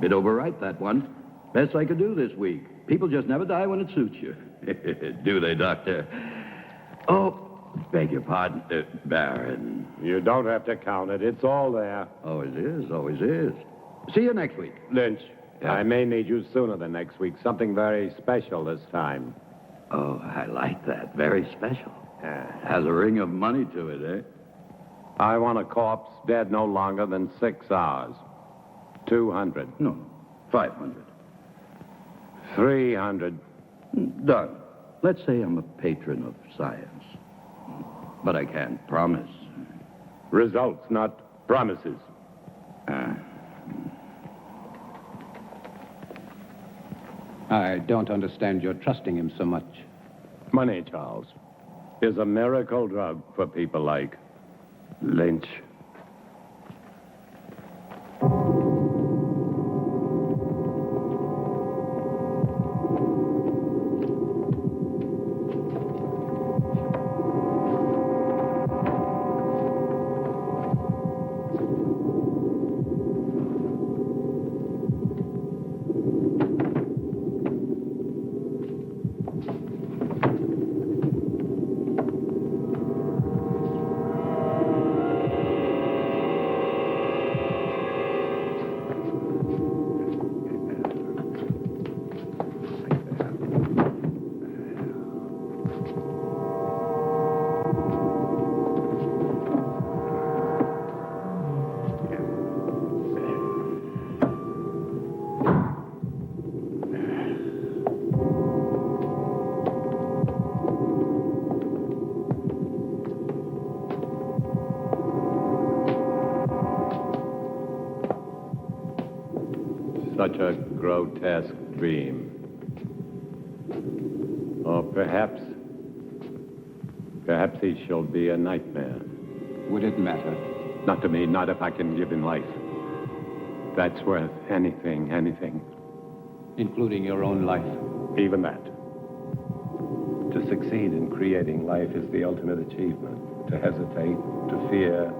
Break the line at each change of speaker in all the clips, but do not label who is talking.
Bit overripe, that one. Best I could do this week. People just never die when it suits you. Do they, Doctor? Oh, beg your pardon, Baron.
You don't have to count it. It's all there.
Always is, always is. See you next week.
Lynch,
Yeah.
I may need you sooner than next week. Something very special this time.
Oh, I like that. Very special. Has a ring of money to it, eh?
I want a corpse dead no longer than 6 hours. 200.
No, 500.
300.
Done. Let's say I'm a patron of science. But I can't promise.
Results, not promises.
I don't understand your trusting him so much.
Money, Charles, is a miracle drug for people like Lynch. Such a grotesque dream. Or perhaps he shall be a nightmare.
Would it matter?
Not to me, not if I can give him life. That's worth anything.
Including your own life?
Even that. To succeed in creating life is the ultimate achievement. To hesitate, to fear,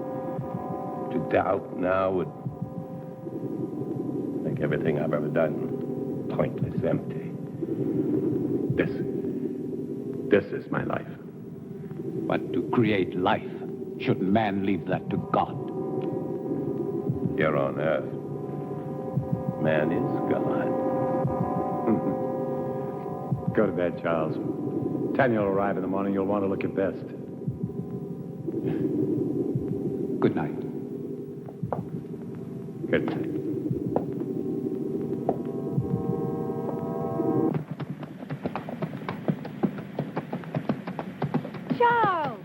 to doubt now would make everything I've ever done pointless, empty. This is my life.
But to create life, should man leave that to God?
Here on Earth, man is God. Go to bed, Charles. 10 you'll arrive in the morning. You'll want to look your best.
Good night.
Good night.
Charles!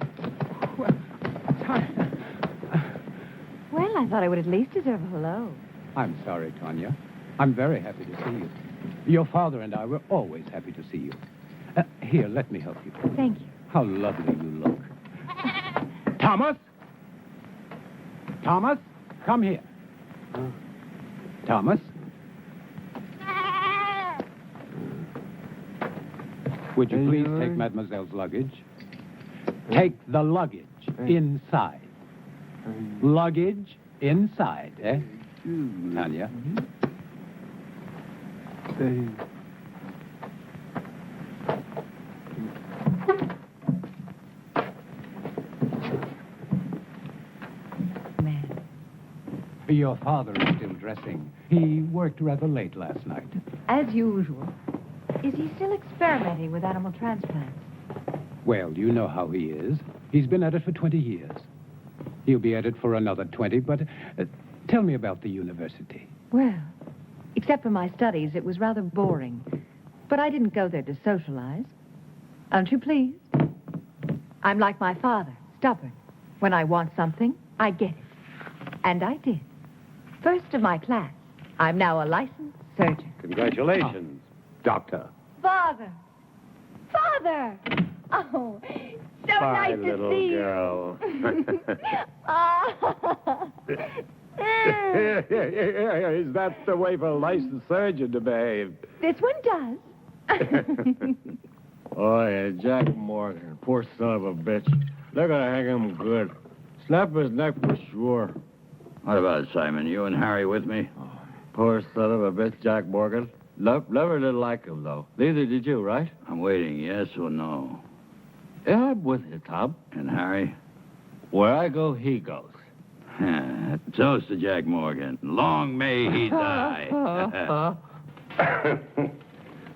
Well, I thought I would at least deserve a hello.
I'm sorry, Tanya. I'm very happy to see you. Your father and I were always happy to see you. Here, let me help you.
Thank you.
How lovely you look. Thomas? Thomas, come here. Thomas? Would you please take Mademoiselle's luggage? Take the luggage inside. Luggage inside, eh? Tanya? Your father is still dressing. He worked rather late last night.
As usual. Is he still experimenting with animal transplants?
Well, you know how he is. He's been at it for 20 years. He'll be at it for another 20, but tell me about the university.
Well, except for my studies, it was rather boring. But I didn't go there to socialize. Aren't you pleased? I'm like my father, stubborn. When I want something, I get it. And I did. First of my class. I'm now a licensed surgeon.
Congratulations, Doctor.
Father! Father! Oh, so
Bye,
nice to
little
see
girl.
you.
Is that the way for a licensed surgeon to behave?
This one does.
Oh, yeah, Jack Morgan. Poor son of a bitch. They're gonna hang him good. Snap his neck for sure.
What about it, Simon? You and Harry with me?
Poor son of a bitch, Jack Morgan. Never did like him, though. Neither did you, right?
I'm waiting, yes or no?
Yeah, I'm with you, Tom.
And Harry?
Where I go, he goes.
Toast to Jack Morgan. Long may he die.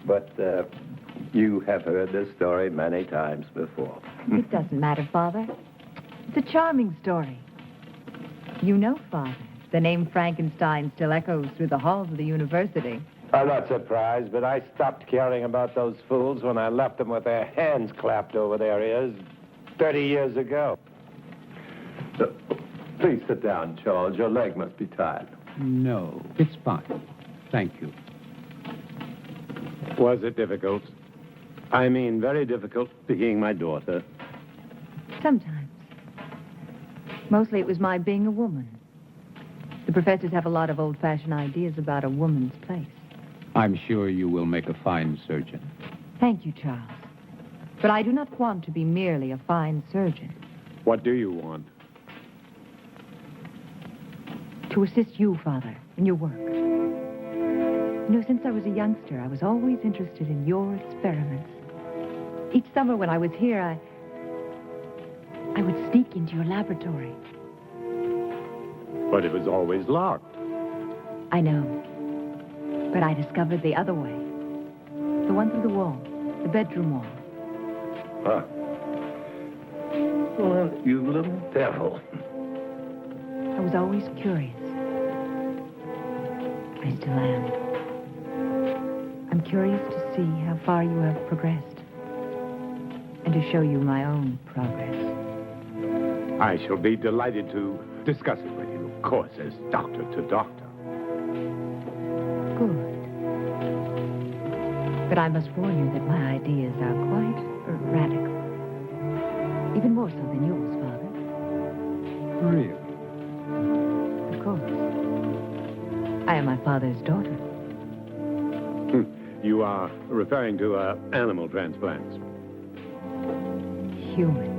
But you have heard this story many times before.
It doesn't matter, Father. It's a charming story. You know, Father, the name Frankenstein still echoes through the halls of the university.
I'm not surprised, but I stopped caring about those fools when I left them with their hands clapped over their ears 30 years ago. Please sit down, Charles. Your leg must be tired.
No, it's fine. Thank you.
Was it difficult? I mean, very difficult being my daughter.
Sometimes. Mostly it was my being a woman. The professors have a lot of old-fashioned ideas about a woman's place.
I'm sure you will make a fine surgeon.
Thank you, Charles. But I do not want to be merely a fine surgeon.
What do you want?
To assist you, Father, in your work. You know, since I was a youngster, I was always interested in your experiments. Each summer when I was here, I would sneak into your laboratory.
But it was always locked.
I know. But I discovered the other way. The one through the wall, the bedroom wall.
Huh. Well, you little devil.
I was always curious. I still am. I'm curious to see how far you have progressed. And to show you my own progress.
I shall be delighted to discuss it with you, of course, as doctor to doctor.
Good. But I must warn you that my ideas are quite radical. Even more so than yours, Father.
Really?
Of course. I am my father's daughter.
You are referring to animal transplants.
Human.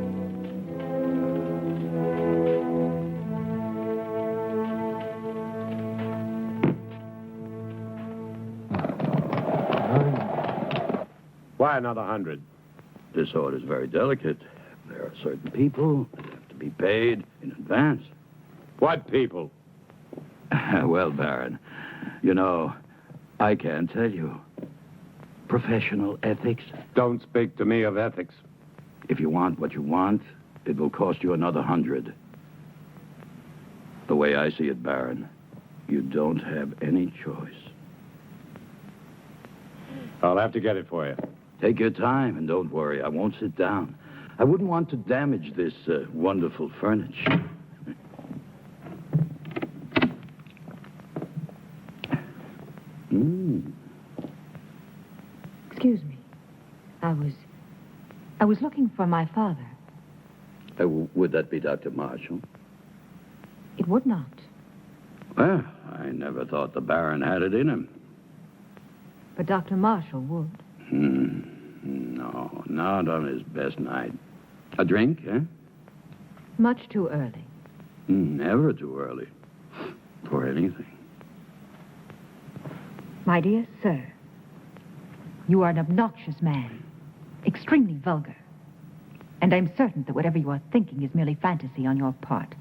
Why another 100?
This order is very delicate. There are certain people that have to be paid in advance.
What people?
Well, Baron, you know, I can't tell you. Professional ethics.
Don't speak to me of ethics.
If you want what you want, it will cost you another 100. The way I see it, Baron, you don't have any choice.
I'll have to get it for you.
Take your time, and don't worry, I won't sit down. I wouldn't want to damage this wonderful furniture.
Excuse me. I was looking for my father.
Would that be Dr. Marshall?
It would not.
Well, I never thought the Baron had it in him.
But Dr. Marshall would.
No, not on his best night. A drink, eh?
Much too early.
Never too early. For anything.
My dear sir, you are an obnoxious man. Extremely vulgar. And I'm certain that whatever you are thinking is merely fantasy on your part.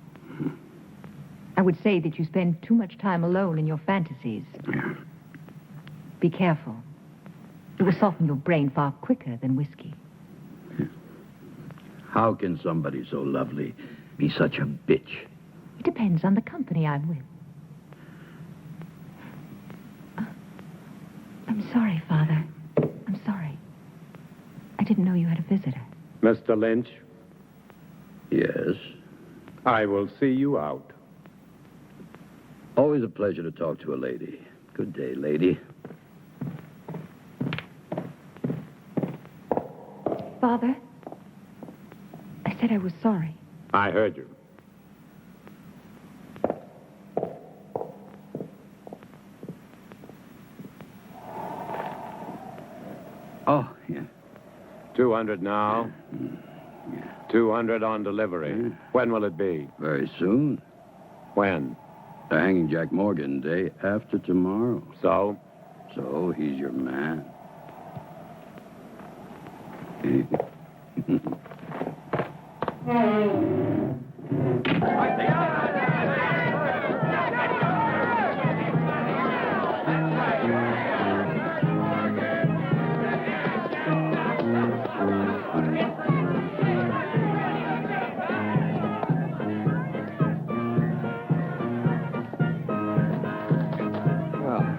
I would say that you spend too much time alone in your fantasies.
Yeah.
Be careful. It will soften your brain far quicker than whiskey.
How can somebody so lovely be such a bitch?
It depends on the company I'm with. I'm sorry, Father. I'm sorry. I didn't know you had a visitor.
Mr. Lynch,
Yes.
I will see you out.
Always a pleasure to talk to a lady. Good day, lady.
Father, I said I was sorry.
I heard you.
Oh, yeah.
200 now. 200 on delivery. When will it be?
Very soon.
When?
They're hanging Jack Morgan day after tomorrow.
So?
So he's your man.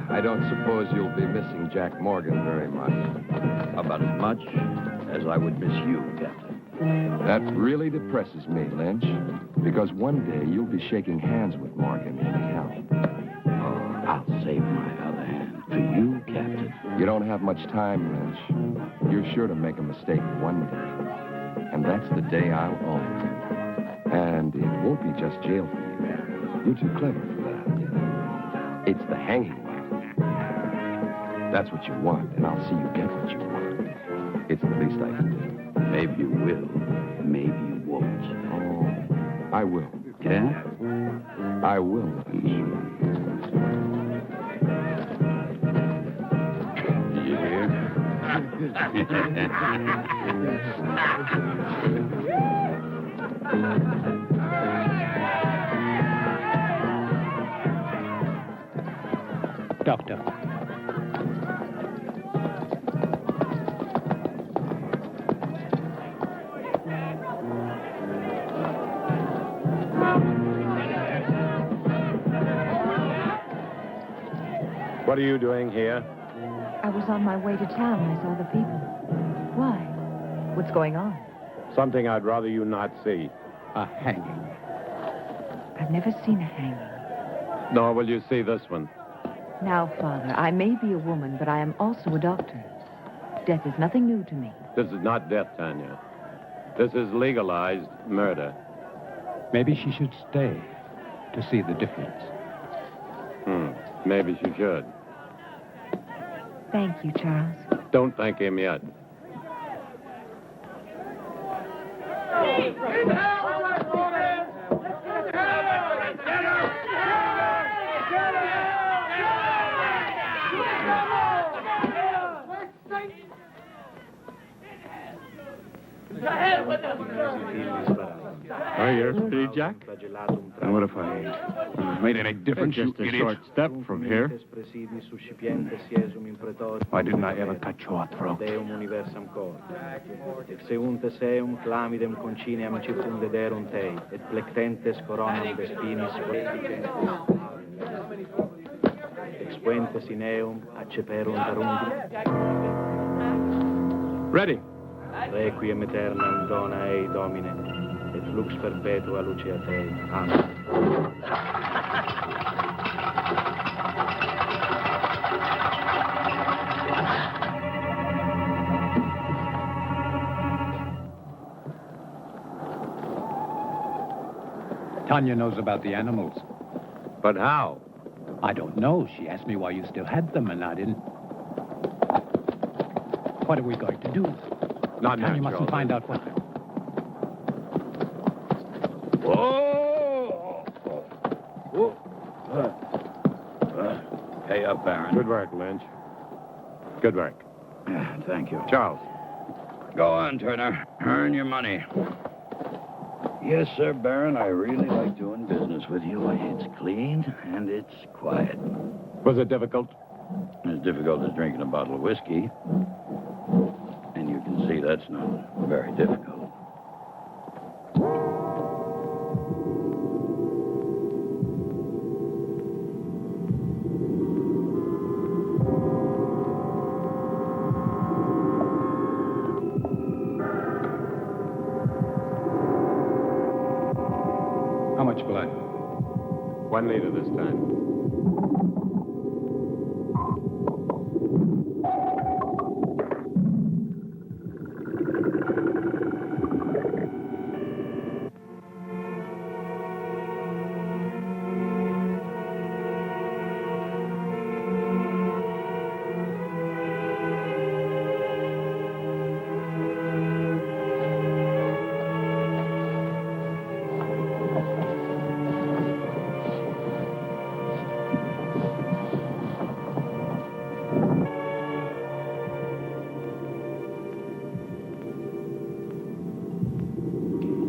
I don't suppose you'll be missing Jack Morgan very much.
About as much as I would miss you, Captain.
That really depresses me, Lynch, because one day you'll be shaking hands with Morgan in hell.
Oh, I'll save my other hand for you, Captain.
You don't have much time, Lynch. You're sure to make a mistake one day, and that's the day I'll own it. And it won't be just jail for you. You're too clever for that. It's the hanging. That's what you want, and I'll see you get what you want. It's the least I can do.
Maybe you will, maybe you won't.
Oh, I will.
Yeah?
I will.
Doctor.
What are you doing here?
I was on my way to town. I saw the people. Why? What's going on?
Something I'd rather you not see.
A hanging.
I've never seen a hanging.
Nor will you see this one.
Now, Father, I may be a woman, but I am also a doctor. Death is nothing new to me.
This is not death, Tanya. This is legalized murder.
Maybe she should stay to see the difference.
Maybe she should.
Thank you, Charles.
Don't thank him yet.
Are you ready, Jack?
And what if I made any difference, you
Just a
idiot?
short step from here.
Why didn't I ever cut your throat?
Exeunte seum clamidem conciniam circundederum tei, et plectentes coronam vespinis expuentes in eum acceperunt arundi.
Ready.
Requiem aeternam dona ei, Domine, et lux perpetua lucia Tei. Amen.
Tanya knows about the animals.
But how?
I don't know. She asked me why you still had them, and I didn't. What are we going to do?
Not
Tanya
now,
mustn't
Charles.
find out what.
Whoa! Pay up, Baron.
Good work, Lynch. Good work.
Thank you.
Charles.
Go on, Turner. Earn your money. Yes, sir, Baron. I really like doing business with you. It's clean and it's quiet.
Was it difficult?
As difficult as drinking a bottle of whiskey. And you can see that's not very difficult.
How much blood?
1 liter this time.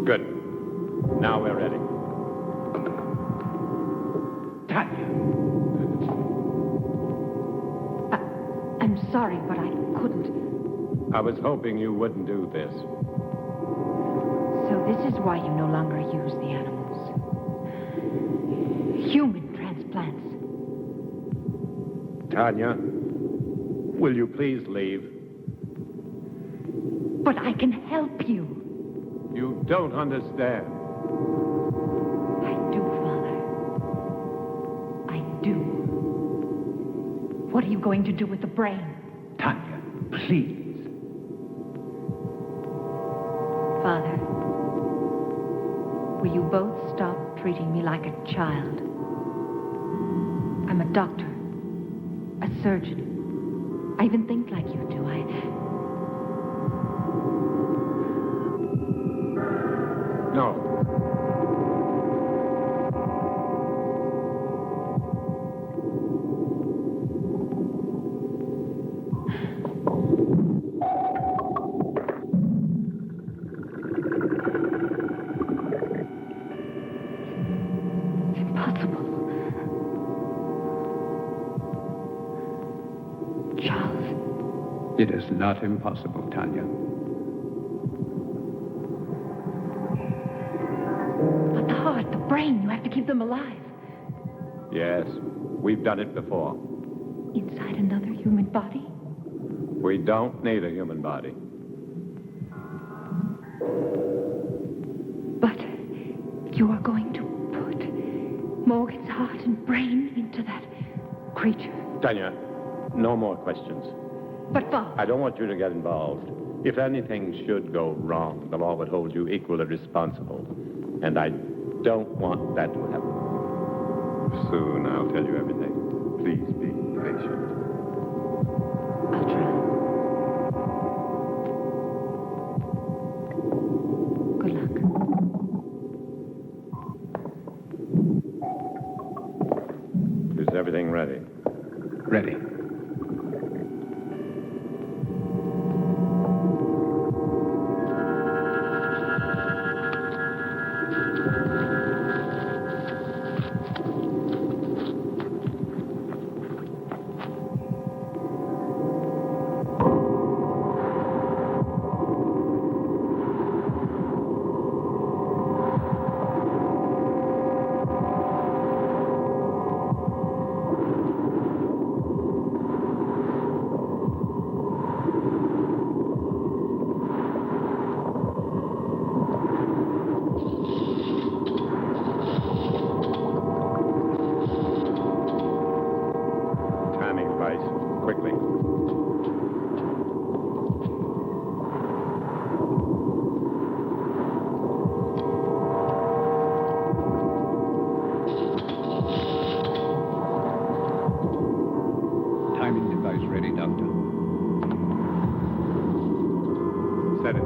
Good. Now we're ready.
Tanya.
I'm sorry, but I couldn't.
I was hoping you wouldn't do this.
So this is why you no longer use the animals. Human transplants.
Tanya, will you please leave?
But I can help you.
You don't understand.
I do, Father. I do. What are you going to do with the brain?
Tanya, please.
Father, will you both stop treating me like a child? I'm a doctor, a surgeon. I even think like you do.
No.
Impossible. Charles.
It is not impossible, Tanya.
But the heart, the brain, you have to keep them alive.
Yes, we've done it before.
Inside another human body?
We don't need a human body.
But you are going to put Morgan's heart and brain into that creature.
Tanya, no more questions.
But Father...
I don't want you to get involved. If anything should go wrong, the law would hold you equally responsible. And I don't want that to happen. Soon I'll tell you everything. Please be patient.
I'll try. Good luck.
Is everything ready?
Ready.
Quickly.
Timing device ready, Doctor.
Set it.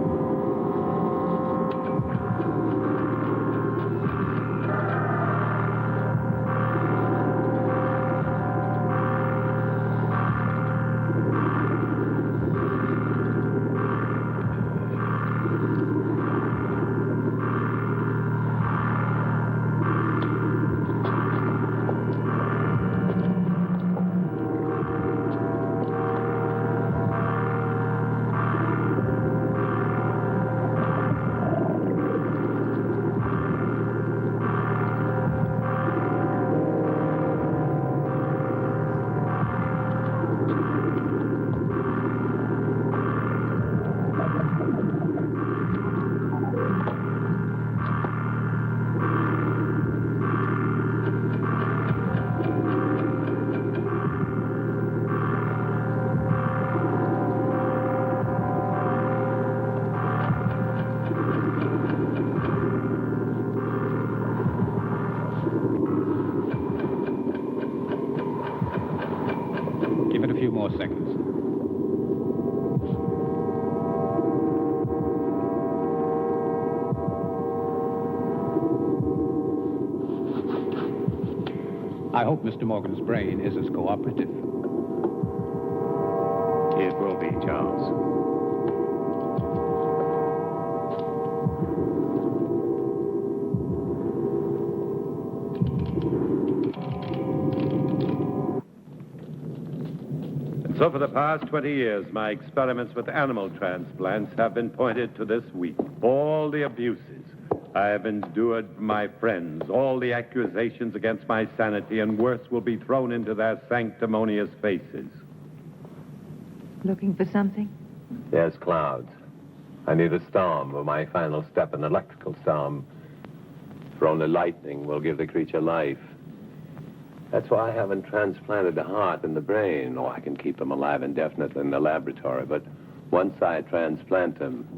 Give it a few more seconds. I hope Mr. Morgan's brain is as cooperative.
It will be, Charles. So for the past 20 years, my experiments with animal transplants have been pointed to this week. All the abuses I have endured from my friends, all the accusations against my sanity, and worse, will be thrown into their sanctimonious faces.
Looking for something?
Yes, clouds. I need a storm for my final step, an electrical storm. For only lightning will give the creature life. That's why I haven't transplanted the heart and the brain. Oh, I can keep them alive indefinitely in the laboratory, but once I transplant them,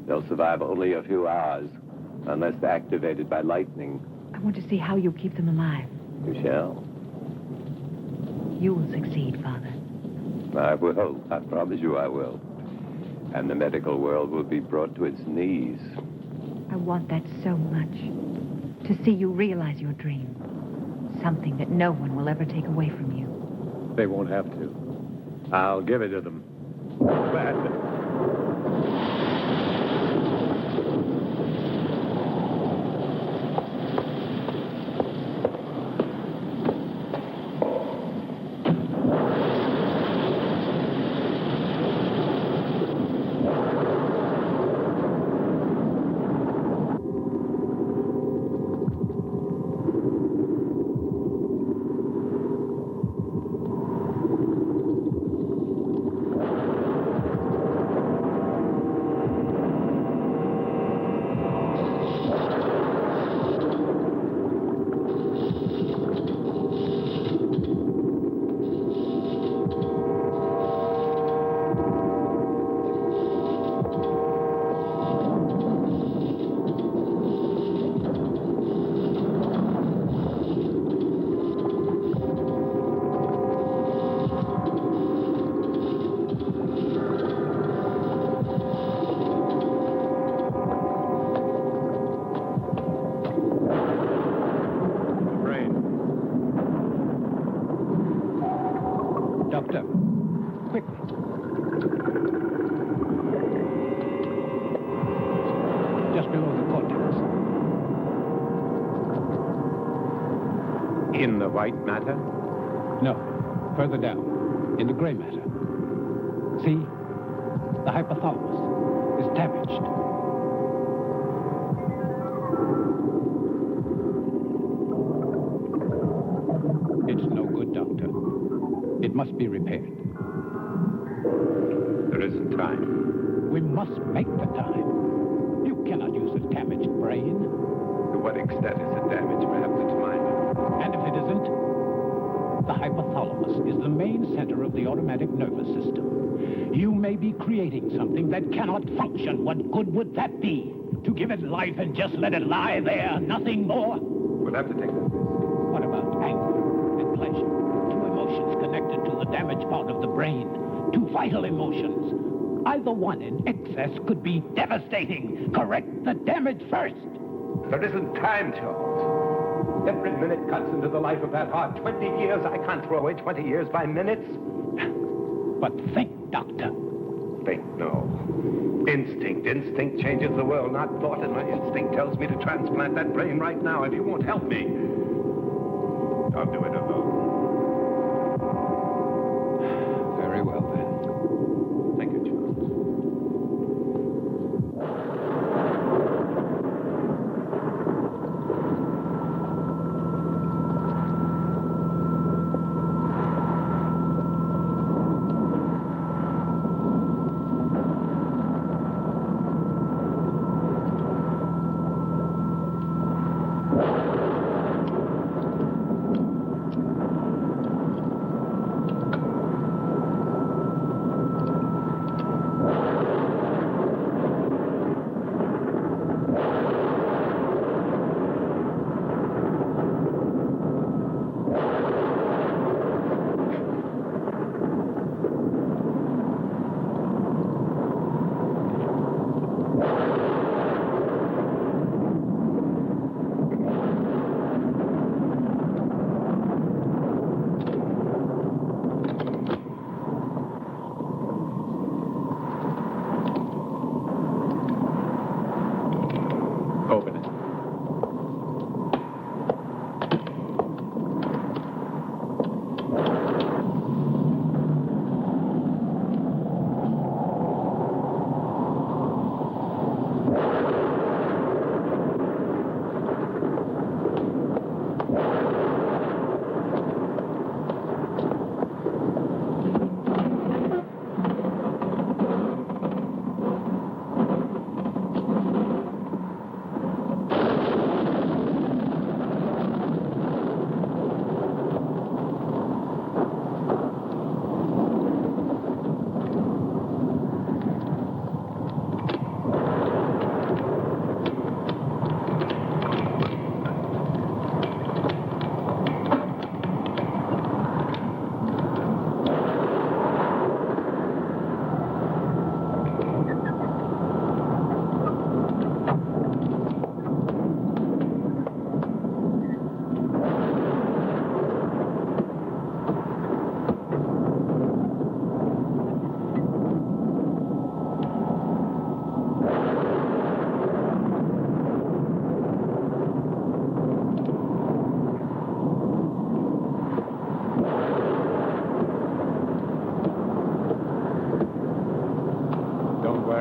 they'll survive only a few hours, unless they're activated by lightning.
I want to see how you keep them alive.
You shall.
You will succeed, Father.
I will. I promise you I will. And the medical world will be brought to its knees.
I want that so much. To see you realize your dream. Something that no one will ever take away from you.
They won't have to. I'll give it to them.
Doctor, quickly. Just below the cortex.
In the white matter?
No, further down, in the gray matter. See? The hypothalamus is damaged. It's no good, Doctor. It must be repaired.
There isn't time.
We must make the time. You cannot use a damaged brain.
To what extent is it damaged? Perhaps it's minor.
And if it isn't, the hypothalamus is the main center of the automatic nervous system. You may be creating something that cannot function. What good would that be? To give it life and just let it lie there, nothing more?
We'll have to take that risk.
What about anger and pleasure? Two emotions connected to the damaged part of the brain. Two vital emotions. Either one in excess could be devastating. Correct the damage first.
There isn't time, Charles. Every minute cuts into the life of that heart. 20 years. I can't throw away 20 years by minutes.
But think, Doctor.
Think, no. Instinct. Instinct changes the world, not thought. And my instinct tells me to transplant that brain right now. If you won't help me, I'll do it alone.
Very well, then.
Thank you, Charles.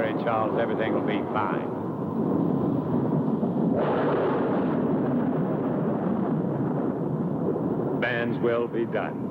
worry, Charles. Everything will be fine. Man's will be done.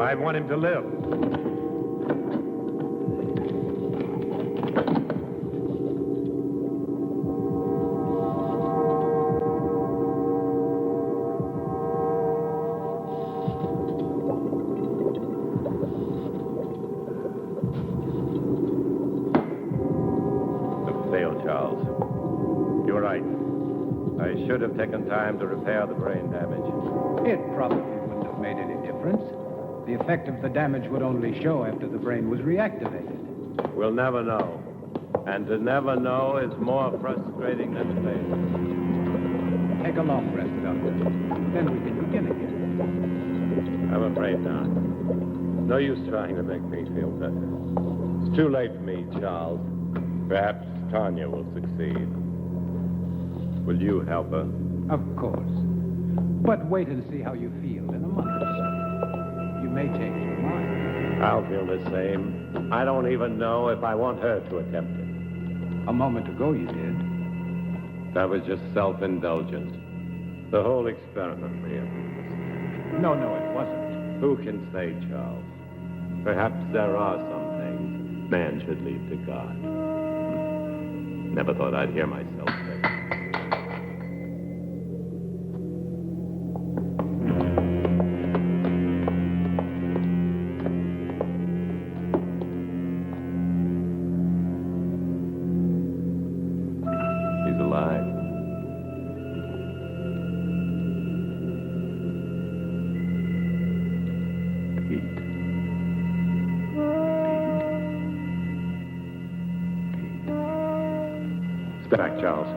I want him to live. Failed, Charles. You're right. I should have taken time to repair the brain damage.
It probably wouldn't have made any difference. The effect of the damage would only show after the brain was reactivated.
We'll never know. And to never know is more frustrating than failure.
Take a long rest, Doctor. Then we can begin again.
I'm afraid not. No use trying to make me feel better. It's too late for me, Charles. Perhaps Tanya will succeed. Will you help her?
Of course. But wait and see how you feel in a month or so. You may change your mind.
I'll feel the same. I don't even know if I want her to attempt it.
A moment ago you did.
That was just self-indulgence. The whole experiment, really.
No, it wasn't.
Who can say, Charles? Perhaps there are some things man should leave to God. Never thought I'd hear myself say. Step back, Charles.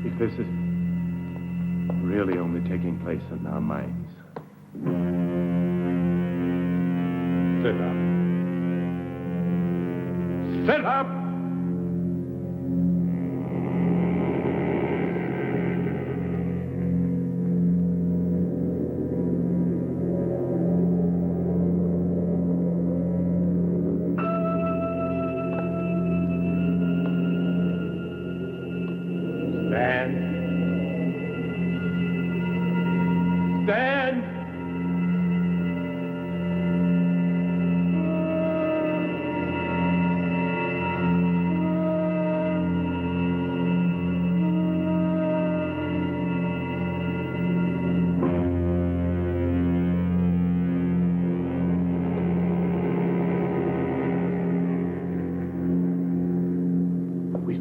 If this is really only taking place in our minds.
Sit up. Sit up! Stand. Stand!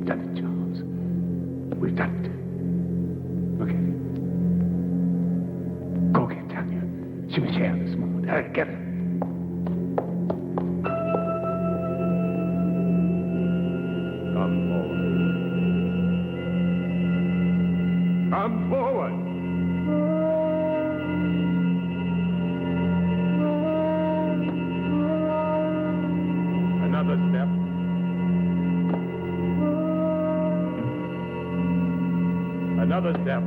done it, Charles. We've done it. Okay. Go get Tanya. She was here this morning. Hurry, get her.
Come forward. Come forward. Another step. Another step.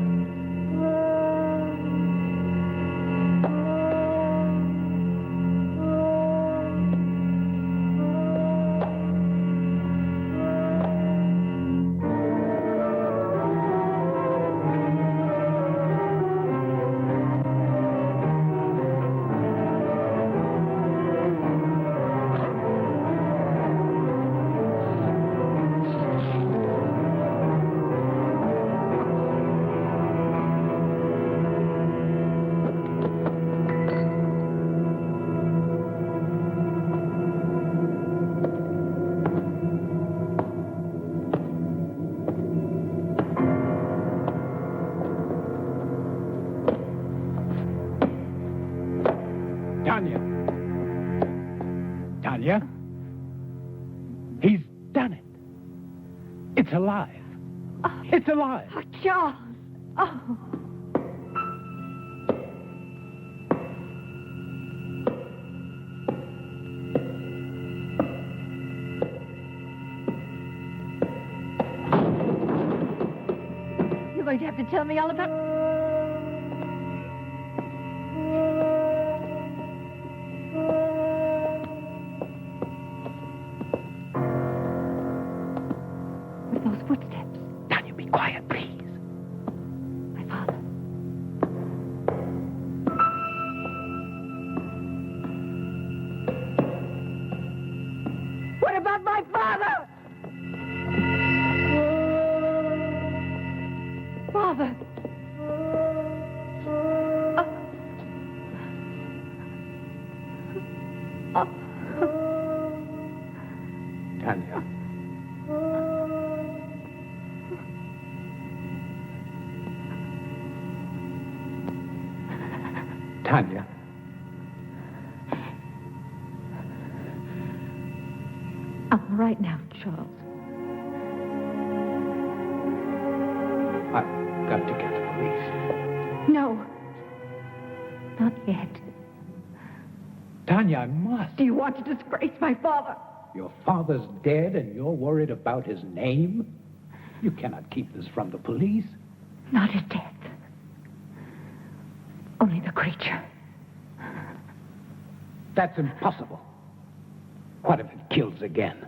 Tanya? He's done it. It's alive. It's alive.
Oh, Charles. Oh. You're going to have to tell me all about... Those footsteps.
Tanya, be quiet, please.
My father. What about my father? Father.
Tanya. Tanya.
I'm all right now, Charles.
I've got to get the police.
No. Not yet.
Tanya, I must.
Do you want to disgrace my father?
Your father's dead and you're worried about his name? You cannot keep this from the police.
Not his death. Only the creature.
That's impossible. What if it kills again?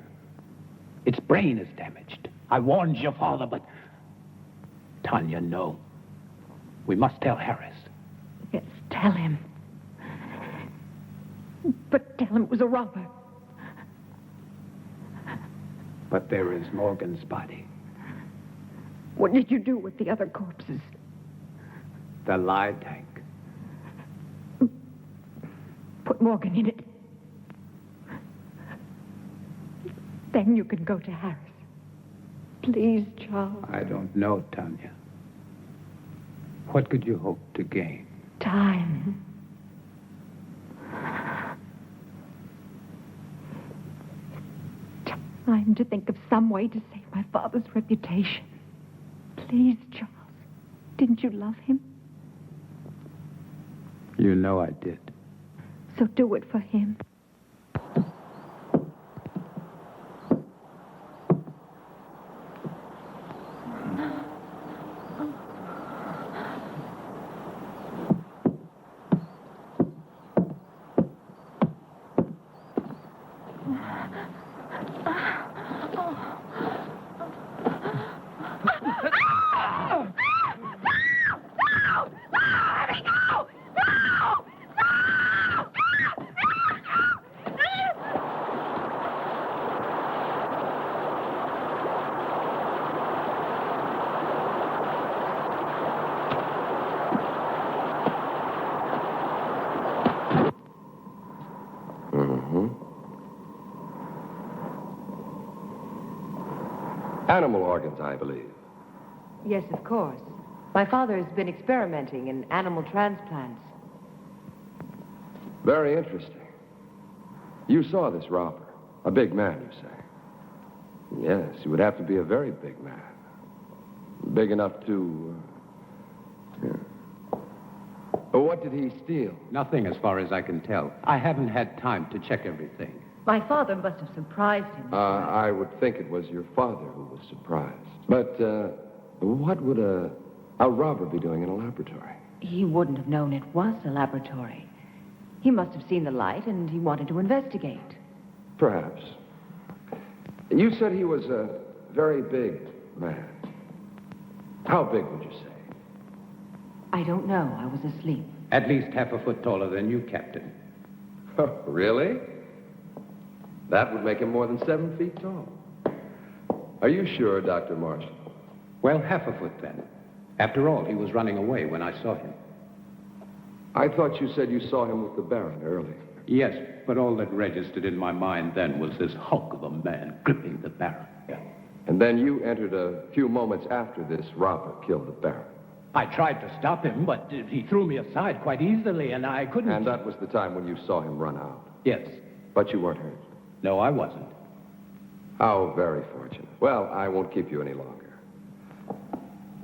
Its brain is damaged. I warned your father, but... Tanya, no. We must tell Harris.
Yes, tell him. But tell him it was a robber.
But there is Morgan's body.
What did you do with the other corpses?
The lie tank.
Put Morgan in it. Then you can go to Harris. Please, Charles.
I don't know, Tanya. What could you hope to gain?
Time. Time to think of some way to save my father's reputation. Please, Charles. Didn't you love him?
You know I did.
So do it for him.
Animal organs, I believe.
Yes, of course. My father has been experimenting in animal transplants.
Very interesting. You saw this robber. A big man, you say? Yes, he would have to be a very big man. Big enough to... What did he steal?
Nothing, as far as I can tell. I haven't had time to check everything.
My father must have surprised him.
I would think it was your father who was surprised. But what would a robber be doing in a laboratory?
He wouldn't have known it was a laboratory. He must have seen the light, and he wanted to investigate.
Perhaps. You said he was a very big man. How big would you say?
I don't know. I was asleep.
At least half a foot taller than you, Captain.
Really? That would make him more than 7 feet tall. Are you sure, Dr. Marshall?
Well, half a foot then. After all, he was running away when I saw him.
I thought you said you saw him with the Baron earlier.
Yes, but all that registered in my mind then was this hulk of a man gripping the Baron.
And then you entered a few moments after this robber killed the Baron.
I tried to stop him, but he threw me aside quite easily, and I couldn't...
And that was the time when you saw him run out.
Yes.
But you weren't hurt.
No, I wasn't.
How very fortunate. Well, I won't keep you any longer.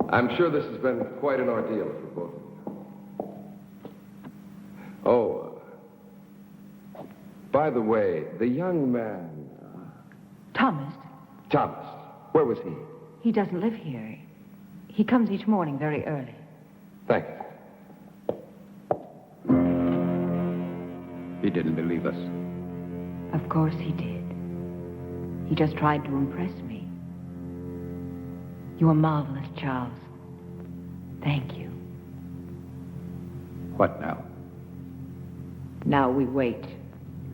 I'm sure this has been quite an ordeal for both of you. Oh, by the way, the young man...
Thomas?
Thomas. Where was he?
He doesn't live here. He comes each morning very early.
Thank you.
He didn't believe us.
Of course he did. He just tried to impress me. You were marvelous, Charles. Thank you.
What now?
Now we wait.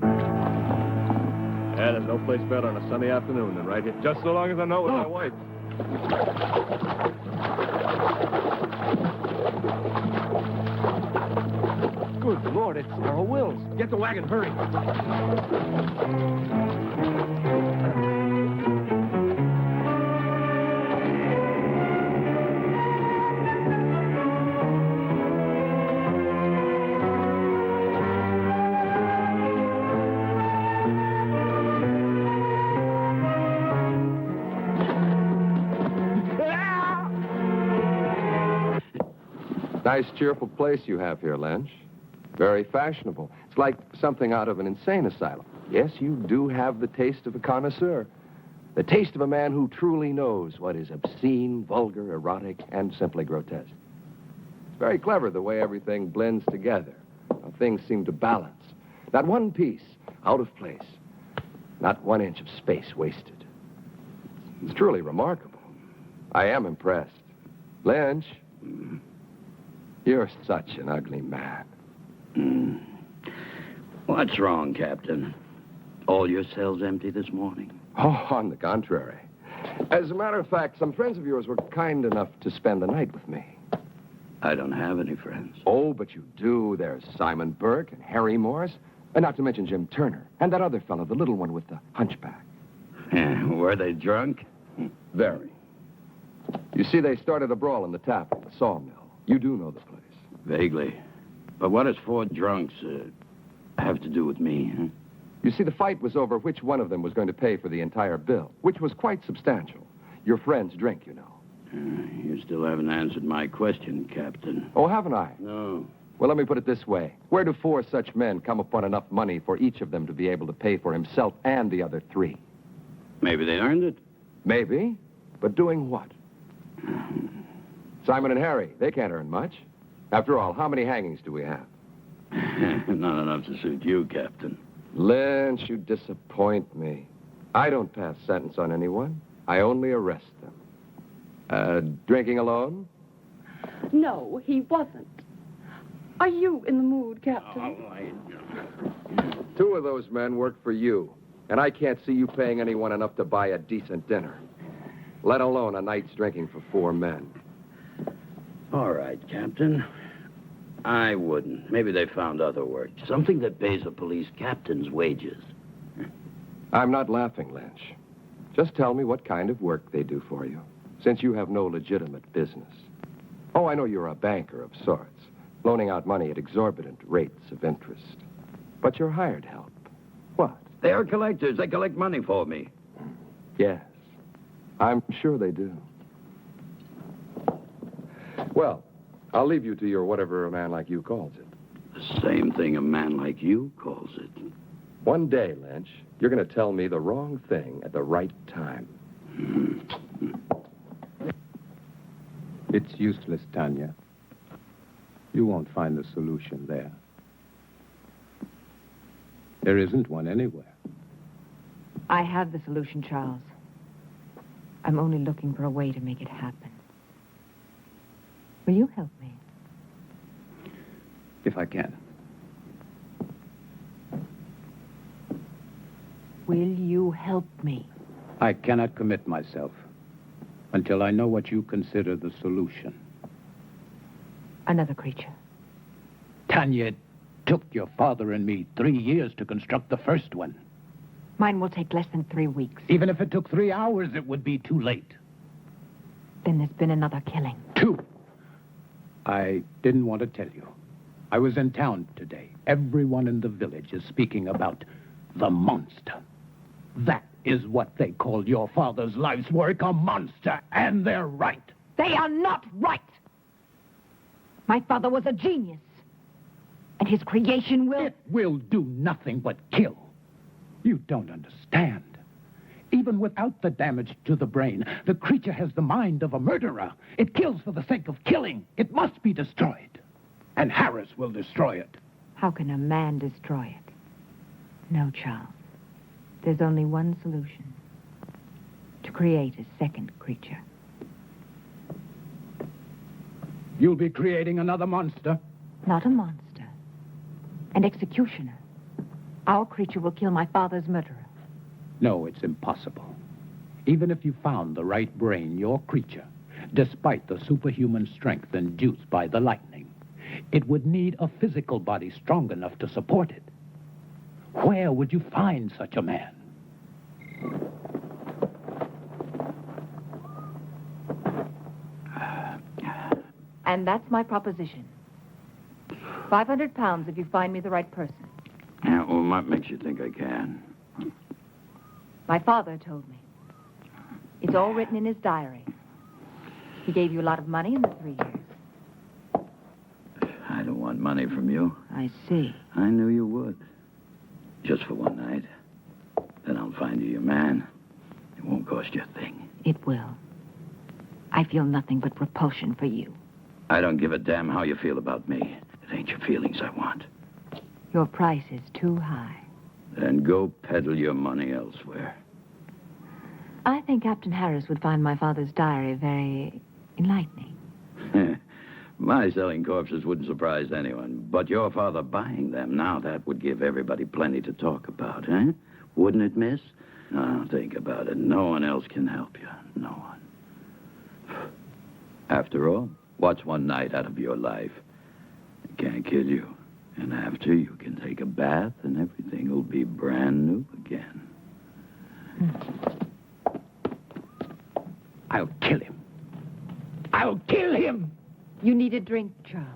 Yeah, there's no place better on a sunny afternoon than right here. Just so long as I know with my wife. Good Lord, it's Sarah Wills. Get the wagon, hurry.
Nice, cheerful place you have here, Lynch. Very fashionable. It's like something out of an insane asylum. Yes, you do have the taste of a connoisseur. The taste of a man who truly knows what is obscene, vulgar, erotic, and simply grotesque. It's very clever the way everything blends together. How things seem to balance. Not one piece out of place. Not 1 inch of space wasted. It's truly remarkable. I am impressed. Lynch, you're such an ugly man.
What's wrong, Captain? All your cells empty this morning?
Oh, on the contrary. As a matter of fact, some friends of yours were kind enough to spend the night with me.
I don't have any friends.
Oh, but you do. There's Simon Burke and Harry Morris, and not to mention Jim Turner, and that other fellow, the little one with the hunchback.
Were they drunk?
Very. You see, they started a brawl in the tap at the sawmill. You do know the place.
Vaguely. But what does 4 drunks have to do with me, huh?
You see, the fight was over which one of them was going to pay for the entire bill, which was quite substantial. Your friend's drink, you know.
You still haven't answered my question, Captain.
Oh, haven't I?
No.
Well, let me put it this way. Where do 4 such men come upon enough money for each of them to be able to pay for himself and the other 3?
Maybe they earned it.
Maybe. But doing what? Simon and Harry, they can't earn much. After all, how many hangings do we have?
Not enough to suit you, Captain.
Lynch, you disappoint me. I don't pass sentence on anyone. I only arrest them. Drinking alone?
No, he wasn't. Are you in the mood, Captain?
2 of those men work for you, and I can't see you paying anyone enough to buy a decent dinner, let alone a night's drinking for 4 men.
All right, Captain. I wouldn't. Maybe they found other work. Something that pays a police captain's wages.
I'm not laughing, Lynch. Just tell me what kind of work they do for you, since you have no legitimate business. Oh, I know you're a banker of sorts, loaning out money at exorbitant rates of interest. But you're hired help. What?
They are collectors. They collect money for me.
Yes, I'm sure they do. Well, I'll leave you to your whatever a man like you calls it.
The same thing a man like you calls it.
One day, Lynch, you're going to tell me the wrong thing at the right time.
It's useless, Tanya. You won't find the solution there. There isn't one anywhere.
I have the solution, Charles. I'm only looking for a way to make it happen. Will you help me?
If I can.
Will you help me?
I cannot commit myself until I know what you consider the solution.
Another creature.
Tanya, it took your father and me 3 years to construct the first one.
Mine will take less than 3 weeks.
Even if it took 3 hours, it would be too late.
Then there's been another killing.
2. I didn't want to tell you. I was in town today. Everyone in the village is speaking about the monster. That is what they call your father's life's work, a monster, and they're right.
They are not right! My father was a genius. And his creation will...
It will do nothing but kill. You don't understand. Even without the damage to the brain, the creature has the mind of a murderer. It kills for the sake of killing. It must be destroyed. And Harris will destroy it.
How can a man destroy it? No, Charles. There's only one solution. To create a second creature.
You'll be creating another monster?
Not a monster. An executioner. Our creature will kill my father's murderer.
No, it's impossible. Even if you found the right brain, your creature, despite the superhuman strength induced by the lightning, it would need a physical body strong enough to support it. Where would you find such a man?
And that's my proposition. 500 pounds if you find me the right person.
Yeah, well, what makes you think I can?
My father told me. It's all written in his diary. He gave you a lot of money in the 3 years.
I don't want money from you.
I see.
I knew you would. Just for one night. Then I'll find you your man. It won't cost you a thing.
It will. I feel nothing but repulsion for you.
I don't give a damn how you feel about me. It ain't your feelings I want.
Your price is too high.
Then go peddle your money elsewhere.
I think Captain Harris would find my father's diary very enlightening.
My selling corpses wouldn't surprise anyone. But your father buying them, now that would give everybody plenty to talk about, eh? Wouldn't it, miss? Now, think about it. No one else can help you. No one. After all, what's one night out of your life? It can't kill you. And after, you can take a bath and everything will be brand new again.
I'll kill him. I'll kill him!
You need a drink, Charles.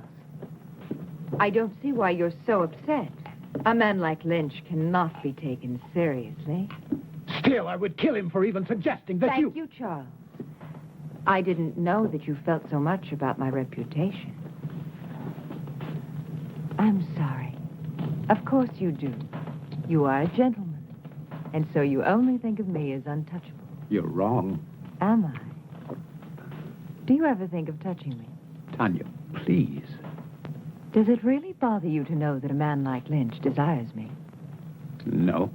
I don't see why you're so upset. A man like Lynch cannot be taken seriously.
Still, I would kill him for even suggesting that
Thank you, Charles. I didn't know that you felt so much about my reputation. I'm sorry. Of course you do. You are a gentleman. And so you only think of me as untouchable.
You're wrong.
Am I? Do you ever think of touching me?
Tanya, please.
Does it really bother you to know that a man like Lynch desires me?
No.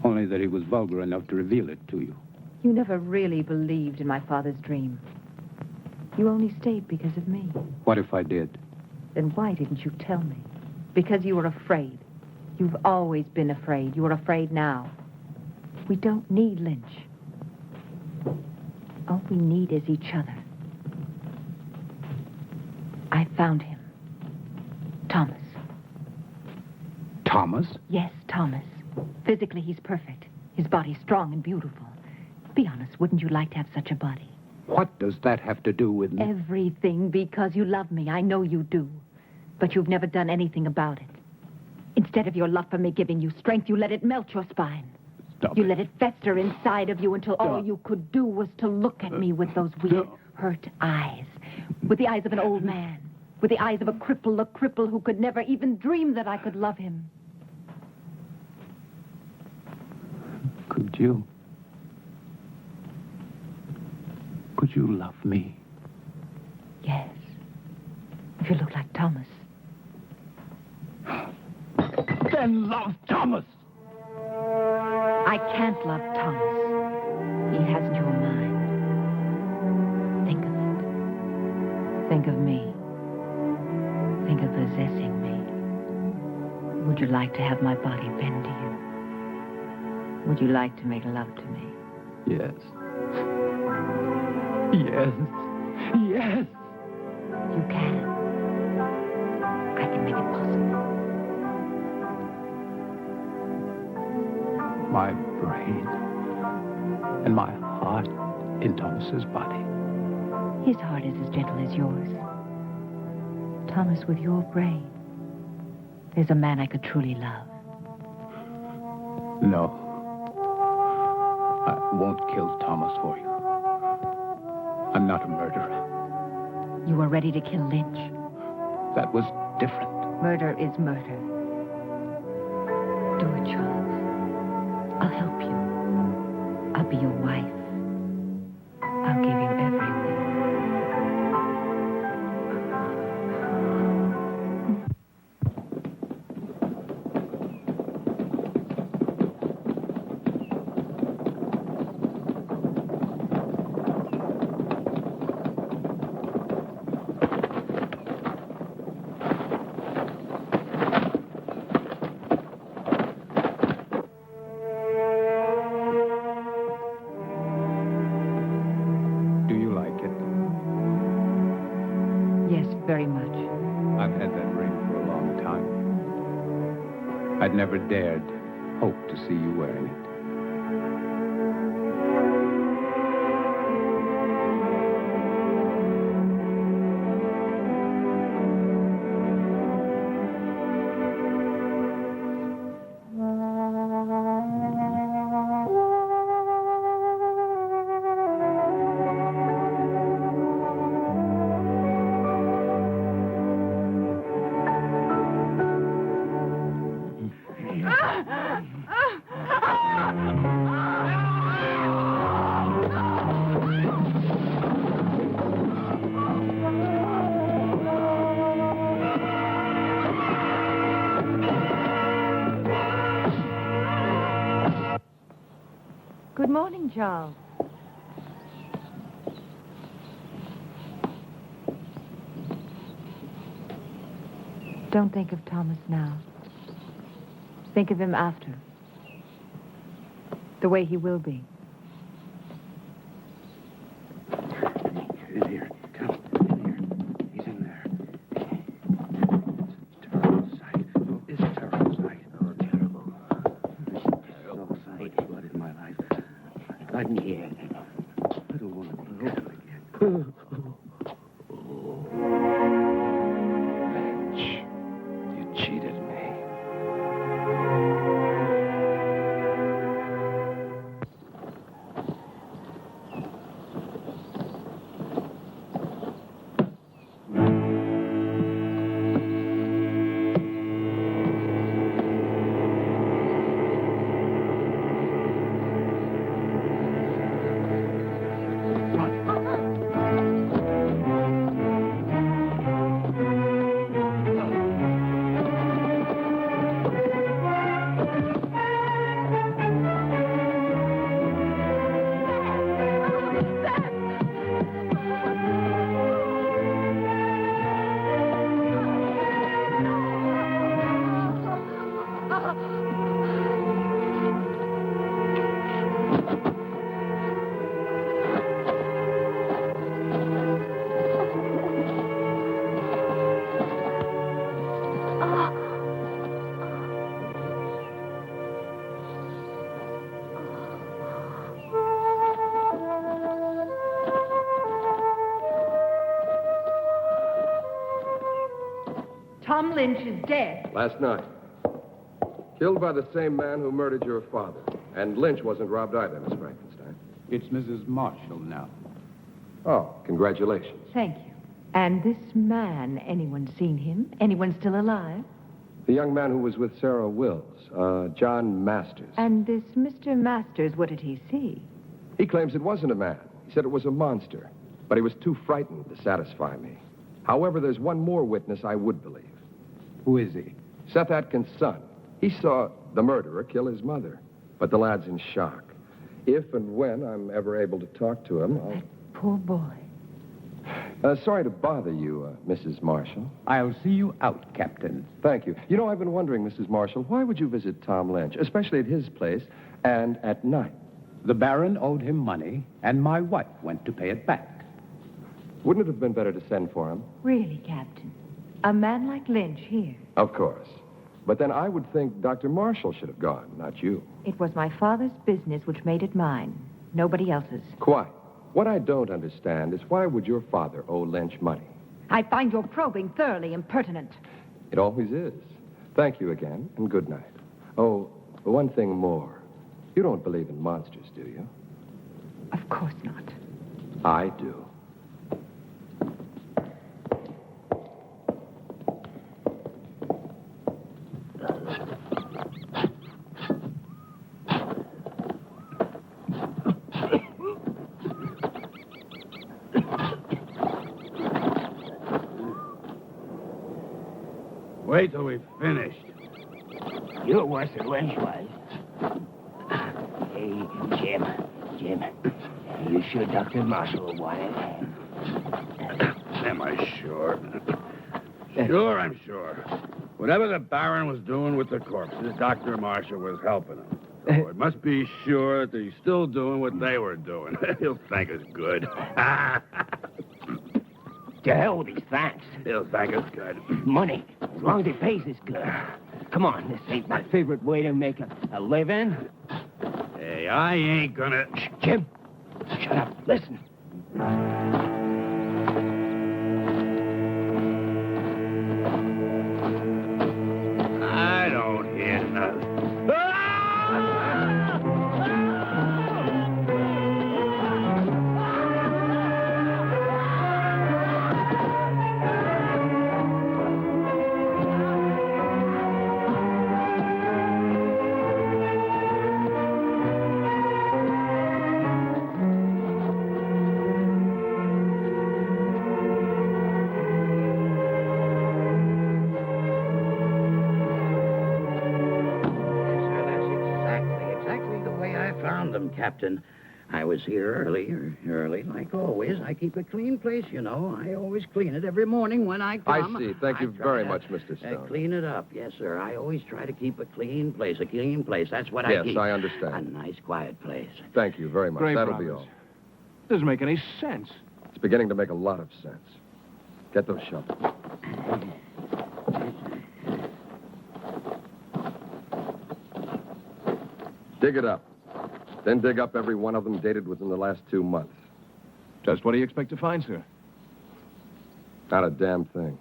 Only that he was vulgar enough to reveal it to you.
You never really believed in my father's dream. You only stayed because of me.
What if I did?
Then why didn't you tell me? Because you were afraid. You've always been afraid. You're afraid now. We don't need Lynch. All we need is each other. I found him. Thomas.
Thomas?
Yes, Thomas. Physically, he's perfect. His body's strong and beautiful. Be honest, wouldn't you like to have such a body?
What does that have to do with me?
Everything, because you love me. I know you do. But you've never done anything about it. Instead of your love for me giving you strength, you let it melt your spine. You let it fester inside of you until all you could do was to look at me with those weird, hurt eyes. With the eyes of an old man. With the eyes of a cripple who could never even dream that I could love him.
Could you? Could you love me?
Yes. If you look like Thomas.
Then love Thomas!
I can't love Thomas. He hasn't your mind. Think of it. Think of me. Think of possessing me. Would you like to have my body bend to you? Would you like to make love to me?
Yes. Yes. Yes.
You can. I can make it possible.
My brain and my heart in Thomas's body.
His heart is as gentle as yours. Thomas, with your brain, there's a man I could truly love.
No. I won't kill Thomas for you. I'm not a murderer.
You were ready to kill Lynch.
That was different.
Murder is murder. Do it, Charles. I'll help you. I'll be your wife. I'll give you everything. Very much.
I've had that ring for a long time. I'd never dared hope to see you wearing it.
Good morning, Charles. Don't think of Thomas now. Think of him after. The way he will be.
In here. Come. In here. He's in there. It's a terrible sight. Oh, it's a terrible sight. Oh, terrible. Terrible sight. Blood in my life. I'm here. I don't want to be cut again.
Lynch, you cheated me.
Tom Lynch is dead.
Last night. Killed by the same man who murdered your father. And Lynch wasn't robbed either, Miss Frankenstein.
It's Mrs. Marshall now.
Oh, congratulations.
Thank you. And this man, anyone seen him? Anyone still alive?
The young man who was with Sarah Wills, John Masters.
And this Mr. Masters, what did he see?
He claims it wasn't a man. He said it was a monster. But he was too frightened to satisfy me. However, there's one more witness I would believe.
Who is he?
Seth Atkins' son. He saw the murderer kill his mother. But the lad's in shock. If and when I'm ever able to talk to him, I'll...
That poor boy.
Sorry to bother you, Mrs. Marshall.
I'll see you out, Captain.
Thank you. You know, I've been wondering, Mrs. Marshall, why would you visit Tom Lynch, especially at his place, and at night?
The Baron owed him money, and my wife went to pay it back.
Wouldn't it have been better to send for him?
Really, Captain? A man like Lynch here?
Of course. But then I would think Dr. Marshall should have gone, not you.
It was my father's business which made it mine. Nobody else's.
Quite. What I don't understand is why would your father owe Lynch money?
I find your probing thoroughly impertinent.
It always is. Thank you again, and good night. Oh, one thing more. You don't believe in monsters, do you?
Of course not.
I do.
Wait till we've finished.
You're worse than Lynch was. Hey, Jim, you sure Dr. Marshall will want it?
Am I sure? Sure, I'm sure. Whatever the Baron was doing with the corpses, Dr. Marshall was helping him. So it must be sure that he's still doing what they were doing. He'll thank us good.
To hell with these thanks.
He'll thank us good.
Money, as long as he pays us good. Come on, this ain't my favorite way to make a living.
Hey, I ain't gonna...
Shh, Jim, shut up. Listen.
I don't hear nothing. Captain, I was here early, like always. I keep a clean place, you know. I always clean it every morning when I come.
I see. Thank you very much, Mr. Stone.
Clean it up, yes, sir. I always try to keep a clean place. That's what I keep.
Yes, I understand.
A nice, quiet place.
Thank you very much.
Great
That'll
promise.
be all.
Doesn't make any sense.
It's beginning to make a lot of sense. Get those shovels. Dig it up. Then dig up every one of them dated within the last 2 months.
Just what do you expect to find, sir?
Not a damn thing.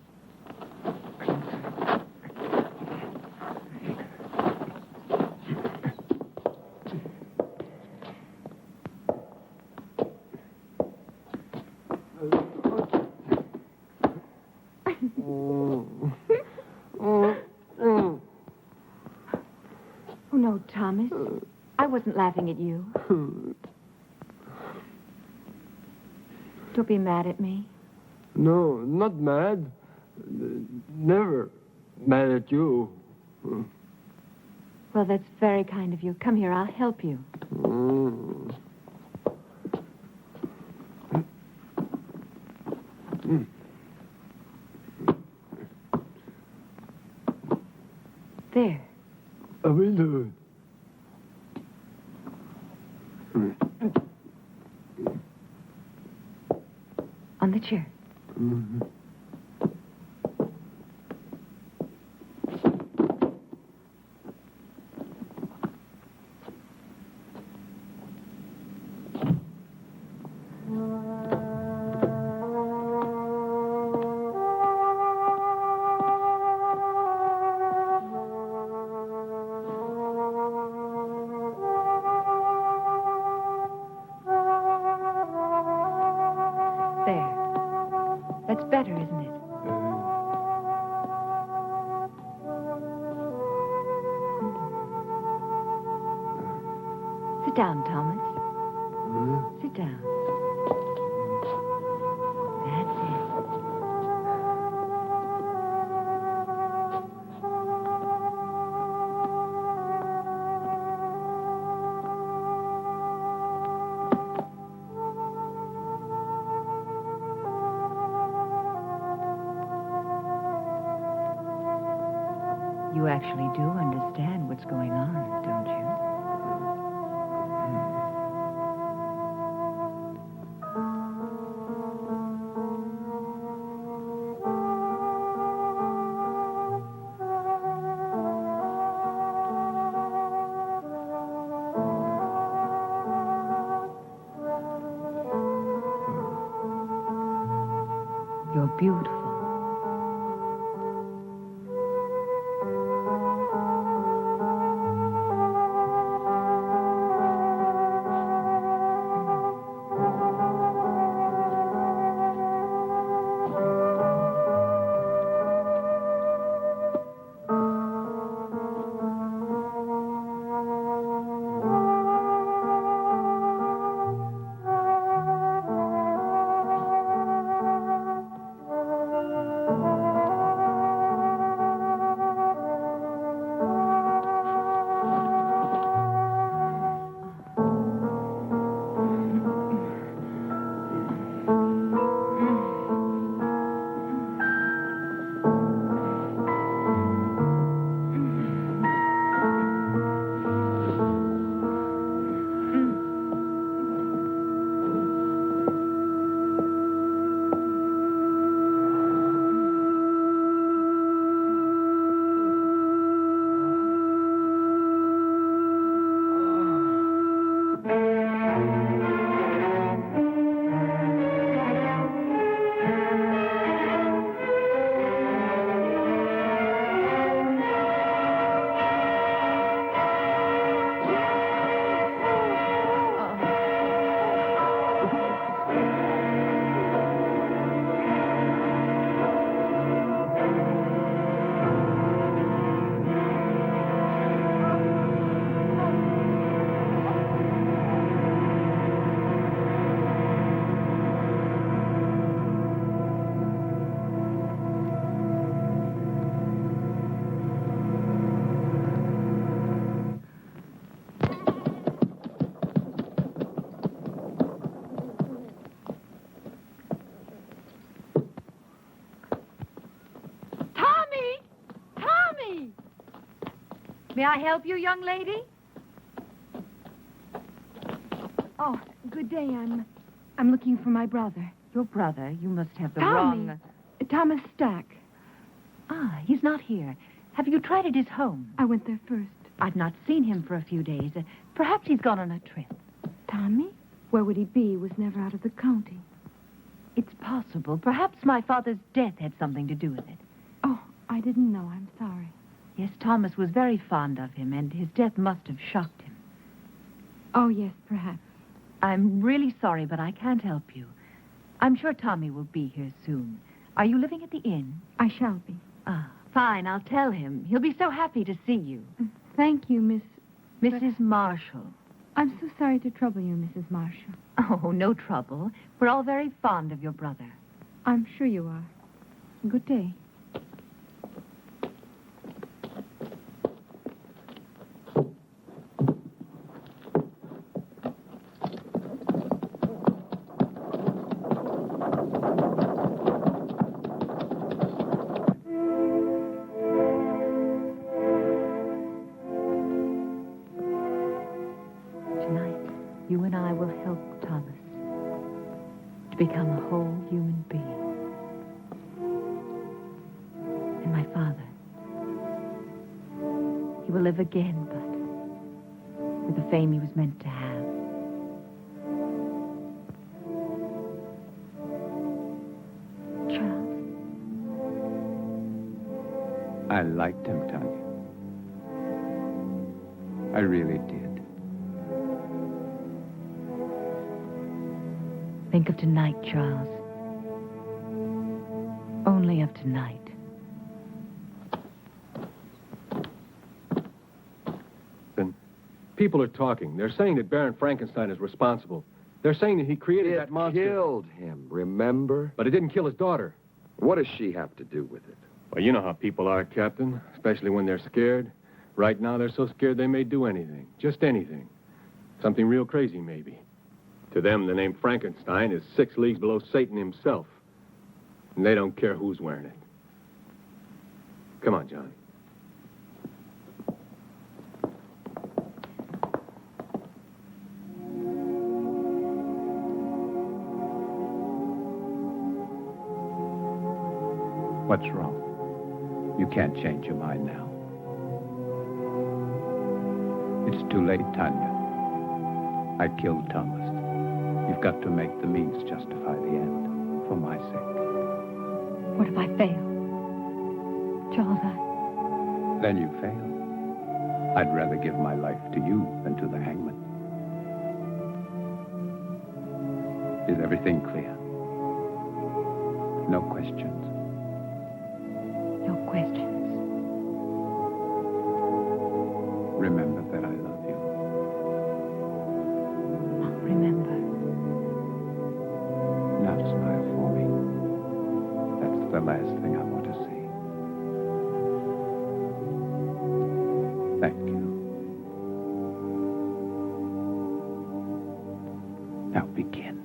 Oh, no, Thomas. I wasn't laughing at you. Don't be mad at me.
No, not mad. Never mad at you.
Well, that's very kind of you. Come here, I'll help you. There.
I will do it.
On the chair.
Mm-hmm.
That's better, isn't it? Sit down, Thomas. Sit down. That's it. You actually do understand what's going on, don't you? You're beautiful. May I help you, young lady?
Oh, good day. I'm looking for my brother.
Your brother? You must have the
Tommy.
wrong...
Thomas Stack.
Ah, he's not here. Have you tried at his home?
I went there first.
I've not seen him for a few days. Perhaps he's gone on a trip.
Tommy? Where would he be? He was never out of the county.
It's possible. Perhaps my father's death had something to do with it.
Oh, I didn't know. I'm sorry.
Yes, Thomas was very fond of him, and his death must have shocked him.
Oh, yes, perhaps.
I'm really sorry, but I can't help you. I'm sure Tommy will be here soon. Are you living at the inn?
I shall be.
Ah, fine. I'll tell him. He'll be so happy to see you.
Thank you,
Mrs. Marshall.
I'm so sorry to trouble you, Mrs. Marshall.
Oh, no trouble. We're all very fond of your brother.
I'm sure you are. Good day.
You and I will help Thomas to become a whole human being. And my father, he will live again, but with the fame he was meant to have. Charles.
I liked him, Tanya. I really did.
Think of tonight, Charles. Only of tonight.
Then people are talking. They're saying that Baron Frankenstein is responsible. They're saying that he created that monster.
It killed him, remember?
But it didn't kill his daughter.
What does she have to do with it?
Well, you know how people are, Captain, especially when they're scared. Right now, they're so scared they may do anything. Just anything. Something real crazy, maybe. To them, the name Frankenstein is 6 leagues below Satan himself. And they don't care who's wearing it. Come on, Johnny.
What's wrong? You can't change your mind now. It's too late, Tanya. I killed Thomas. You've got to make the means justify the end, for my sake.
What if I fail? Charles,
Then you fail. I'd rather give my life to you than to the hangman. Is everything clear? No questions?
No questions.
Remember that I love you.
I'll remember.
Now smile for me. That's the last thing I want to see. Thank you. Now begin.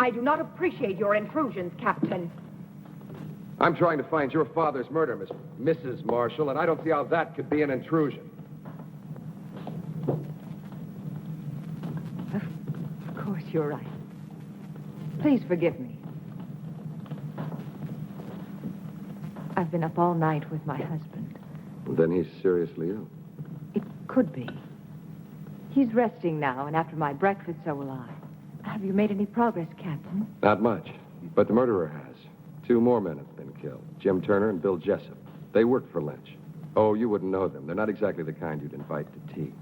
I do not appreciate your intrusions, Captain.
I'm trying to find your father's murder, Mrs. Marshall, and I don't see how that could be an intrusion.
Of course, you're right. Please forgive me. I've been up all night with my husband.
Then he's seriously ill.
It could be. He's resting now, and after my breakfast, so will I. Have you made any progress, Captain?
Not much, but the murderer has. 2 more men have been killed, Jim Turner and Bill Jessup. They worked for Lynch. Oh, you wouldn't know them. They're not exactly the kind you'd invite to tea.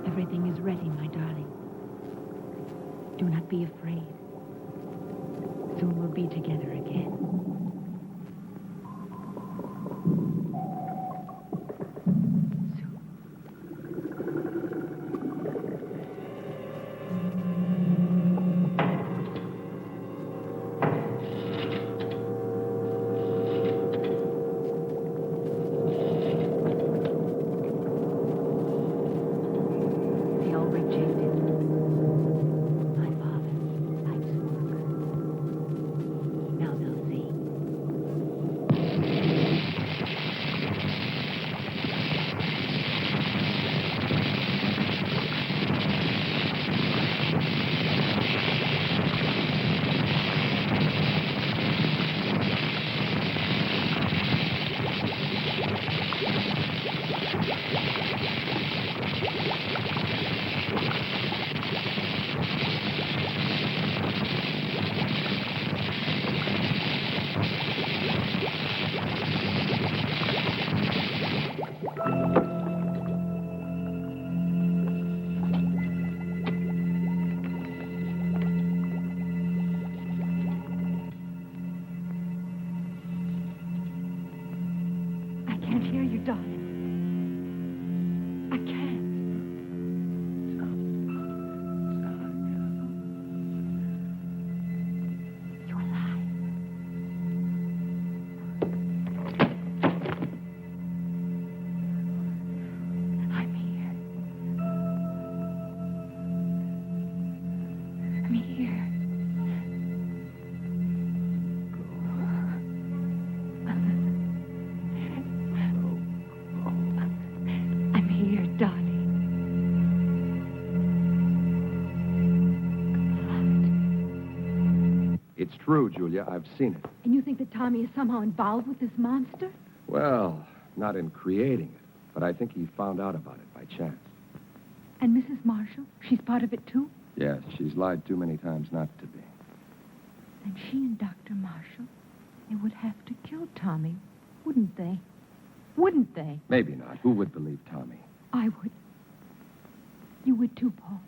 Everything is ready, my darling. Do not be afraid. Soon we'll be together again. They all rejected. My father likes smoke. Now they'll see. I can't hear you, darling. I can't. You're alive. I'm here.
true, Julia. I've seen it.
And you think that Tommy is somehow involved with this monster?
Well, not in creating it, but I think he found out about it by chance.
And Mrs. Marshall? She's part of it, too?
Yes, she's lied too many times not to be.
And she and Dr. Marshall, they would have to kill Tommy, wouldn't they? Wouldn't they?
Maybe not. Who would believe Tommy?
I would. You would, too, Paul.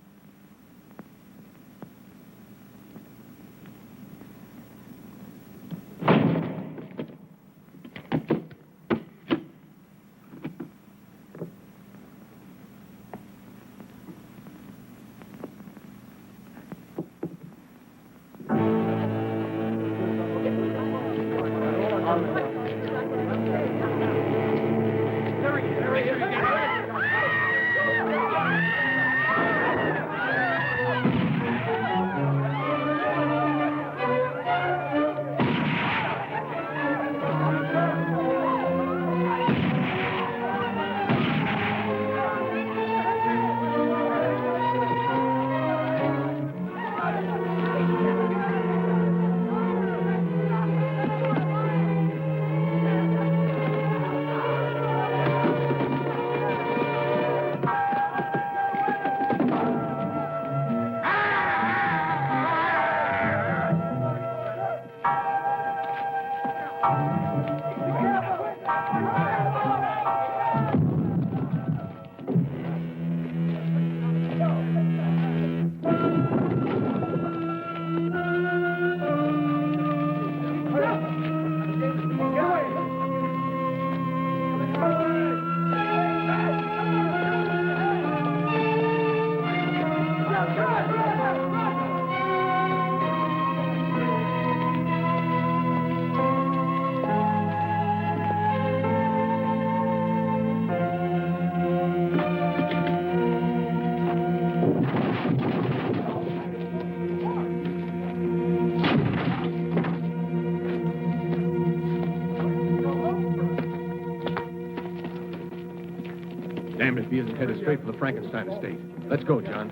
Damned if he isn't headed straight for the Frankenstein estate. Let's go, John.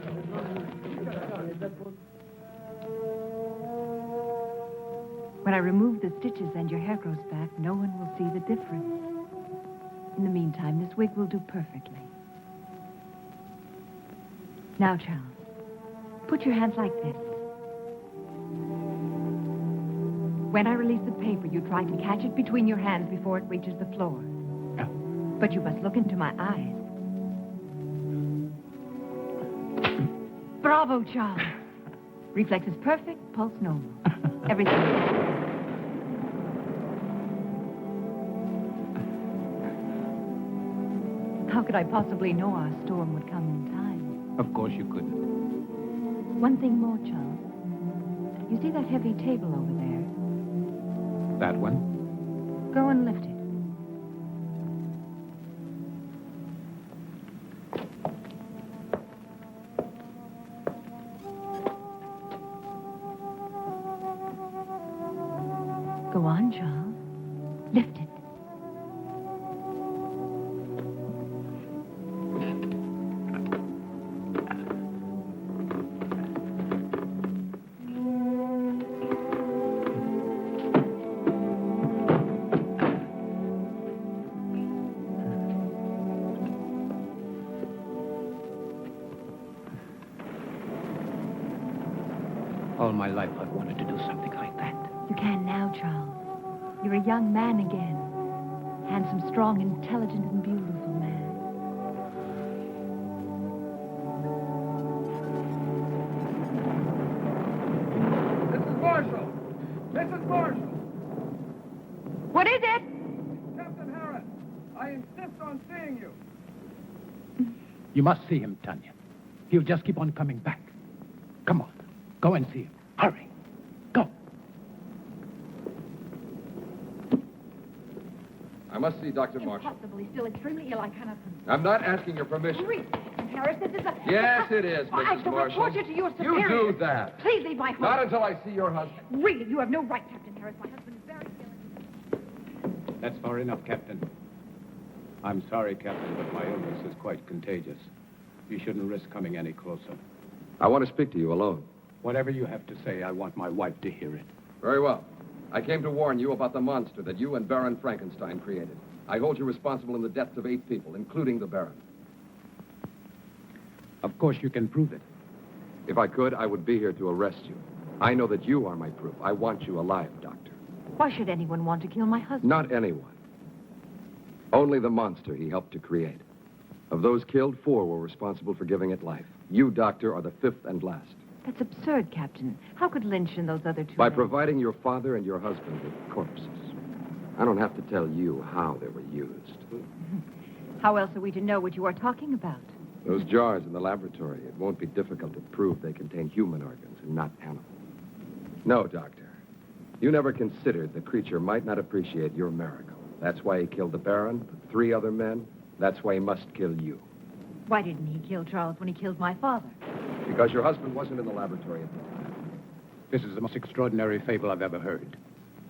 When I remove the stitches and your hair grows back, no one will see the difference. In the meantime, this wig will do perfectly. Now, Charles, put your hands like this. When I release the paper, you try to catch it between your hands before it reaches the floor. But you must look into my eyes. Bravo, Charles. Reflexes perfect, pulse normal. Everything. How could I possibly know our storm would come in time?
Of course you couldn't.
One thing more, Charles. You see that heavy table over there?
That one?
Go and lift it. Go on, Charles. Lift it.
All my life I've wanted to do something like that.
You can now, Charles. You're a young man again. Handsome, strong, intelligent, and beautiful man.
Mrs. Marshall! Mrs. Marshall!
What is it?
Captain Harris, I insist on seeing you.
You must see him, Tanya. He'll just keep on coming back. Come on. Go and see him. Hurry. Go.
I must see Dr. Marshall.
Impossible. He's still extremely ill. I cannot.
I'm not asking your permission.
Read, Captain Harris. This is a...
Yes, it is,
I
Mrs.
shall
Marshall.
report you to your
You
superiors.
do that.
Please leave my home.
Not until I see your husband.
Really, you have no right, Captain Harris. My husband is very ill.
That's far enough, Captain. I'm sorry, Captain, but my illness is quite contagious. You shouldn't risk coming any closer.
I want to speak to you alone.
Whatever you have to say, I want my wife to hear it.
Very well. I came to warn you about the monster that you and Baron Frankenstein created. I hold you responsible in the deaths of 8 people, including the Baron.
Of course you can prove it.
If I could, I would be here to arrest you. I know that you are my proof. I want you alive, Doctor.
Why should anyone want to kill my husband?
Not anyone. Only the monster he helped to create. Of those killed, 4 were responsible for giving it life. You, Doctor, are the 5th and last.
That's absurd, Captain. How could Lynch and those other 2
By
men...
providing your father and your husband with corpses. I don't have to tell you how they were used.
How else are we to know what you are talking about?
Those jars in the laboratory, it won't be difficult to prove they contain human organs and not animal. No, Doctor. You never considered the creature might not appreciate your miracle. That's why he killed the Baron, the 3 other men. That's why he must kill you.
Why didn't he kill Charles when he killed my father?
Because your husband wasn't in the laboratory at the time.
This is the most extraordinary fable I've ever heard.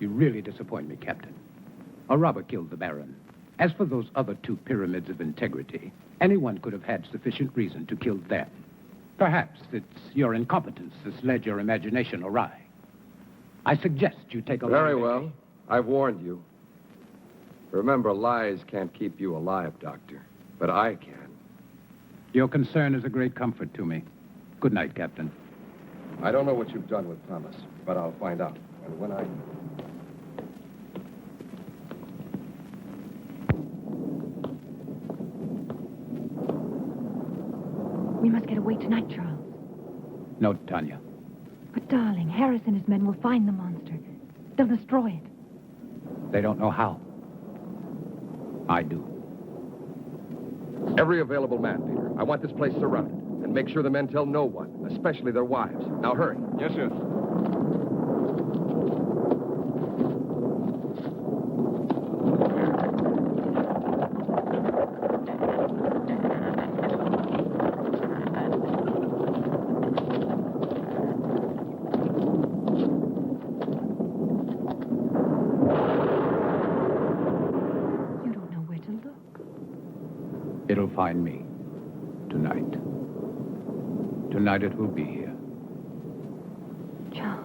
You really disappoint me, Captain. A robber killed the Baron. As for those other 2 pyramids of integrity, anyone could have had sufficient reason to kill them. Perhaps it's your incompetence that's led your imagination awry. I suggest you take a look.
Very well. I've warned you. Remember, lies can't keep you alive, Doctor. But I can.
Your concern is a great comfort to me. Good night, Captain.
I don't know what you've done with Thomas, but I'll find out. And when I...
We must get away tonight, Charles.
No, Tanya.
But, darling, Harris and his men will find the monster. They'll destroy it.
They don't know how. I do.
Every available man, Peter. I want this place surrounded. And make sure the men tell no one, especially their wives. Now, hurry.
Yes, sir.
You don't know where to look.
It'll find me. Tonight. Tonight it will be here.
Charles.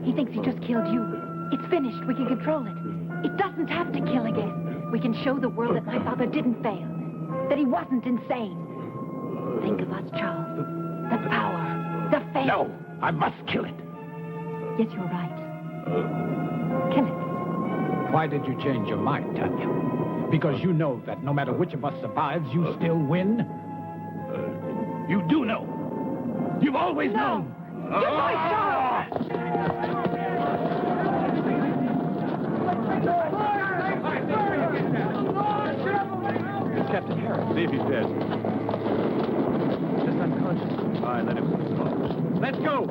He thinks he just killed you. It's finished. We can control it. It doesn't have to kill again. We can show the world that my father didn't fail, that he wasn't insane. Think of us, Charles. The power, the fame.
No, I must kill it.
Yes, you're right. Kill it.
Why did you change your mind, Tanya? Because you know that no matter which of us survives, you still win? You do know. You've always known.
Good boy, Charles!
It's Captain Harris. See if he's dead. Just unconscious. All right, let him go. Let's go!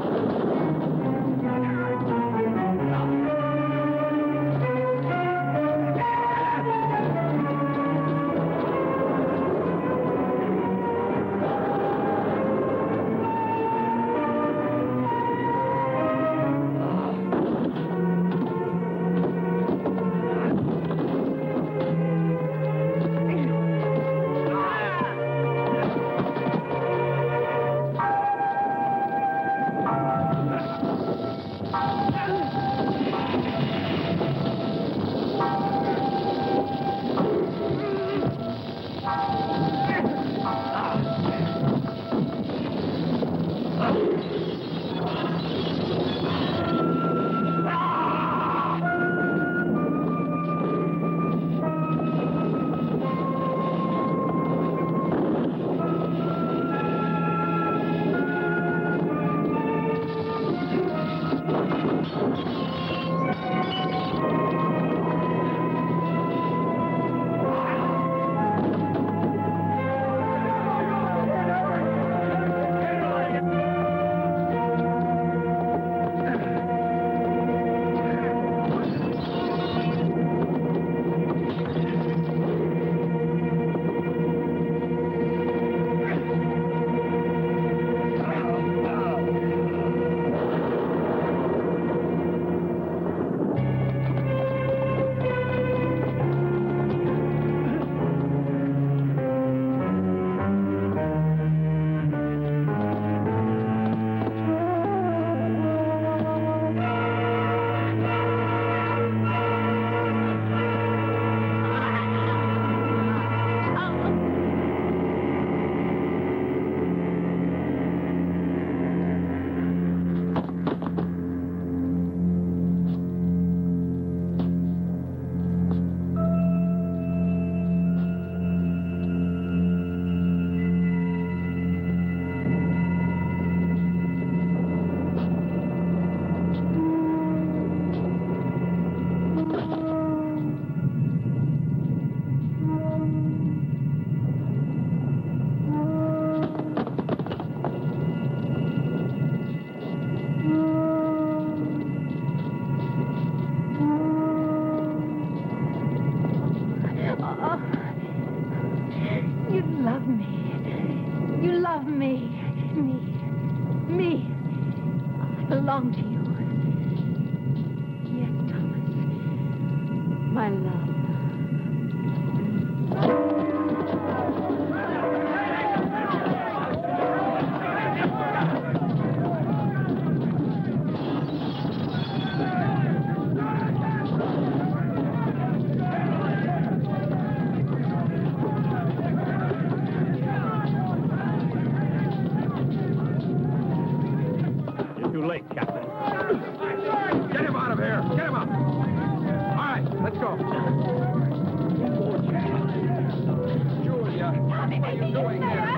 belong to you. Yes, Thomas. My love.
Too late, Captain.
Get him out of here! Get him out! All right, let's go. Julia, what are you doing here?